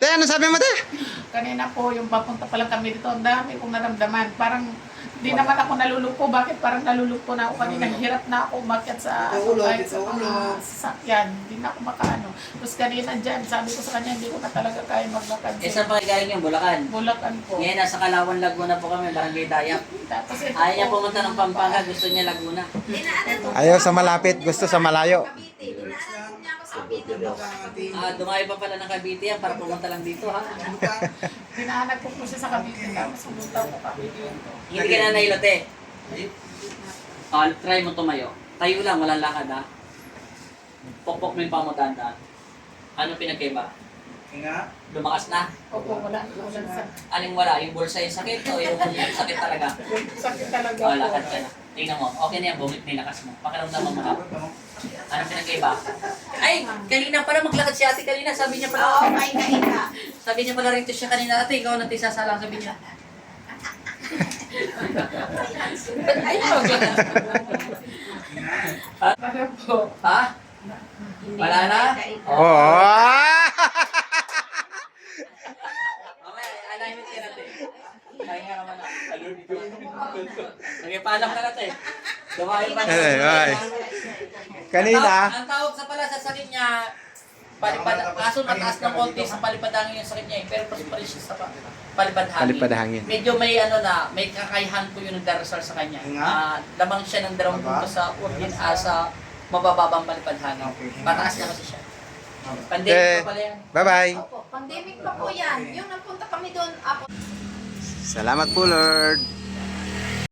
Te, ano sabi mo, te? Kanina po, yung papunta pa lang kami dito, ang dami kong naramdaman. Parang hindi naman ako nalulupo. Bakit parang nalulupo na ako kanina? Hirap na ako umakyat sa kahit sa mga sasakyan. Hindi na ako makaano. Tapos kanina dyan, sabi ko sa kanya, hindi ko na talaga kaya maglakad. Eh, saan pa galing yung Bulacan? Bulacan po. Ngayon, nasa Kalawan, Laguna po kami, Barangay Dayak. Tapos ito Ayaw niya po, pumunta ng Pampanga, gusto niya Laguna. Ayaw sa malapit, gusto sa malayo. Dumayo pa pala ng Cavite yan para pumunta lang dito, ha? Hinahanap ko po siya sa Cavite. Tapos pumunta ko Cavite dito. Hindi ka na nailote. Try mo tumayo. Tayo lang, walang lakad, ha? Pokpok mo yung paa mo dahan-dahan. Ano pinagkaiba? Lumakas na? Opo, wala sa Aling wala? Yung bulsa yung sakit o yung sakit talaga? sakit talaga O, po. lakad ka na. Tingnan mo, okay na yan, bumit na yung lakas mo. Pakiramdaman mo na. Ano pinagkaiba? Ay, kanina pala maglakad si ate kanina. Sabi niya pala, Oo, may kaina. sabi niya pala rito siya kanina, ate, ikaw natin sasalang, sabi niya. Ayun. Ano po? Ha? Wala na? Oo. Mamaya, alignment ka natin. Kaya nga naman na. Nagpaalam ka natin. Dumayo pa na. Ay. Kanina, Ang tawag sa pala sa sakit niya, palipad, kaso mataas ng konti sa palipadangin yung sakit niya, pero mas pa rin siya sa palipadhangin. Palipadhangin. Medyo may may kakayahan po yung nagdarasal sa kanya. Lamang siya ng 2 punto sa organ sa mabababang palipadhangin. Mataas na kasi siya. Pandemic pa pala yan. bye-bye. Opo, pandemic pa po yan. Yung napunta kami doon, ako. Salamat po, Lord.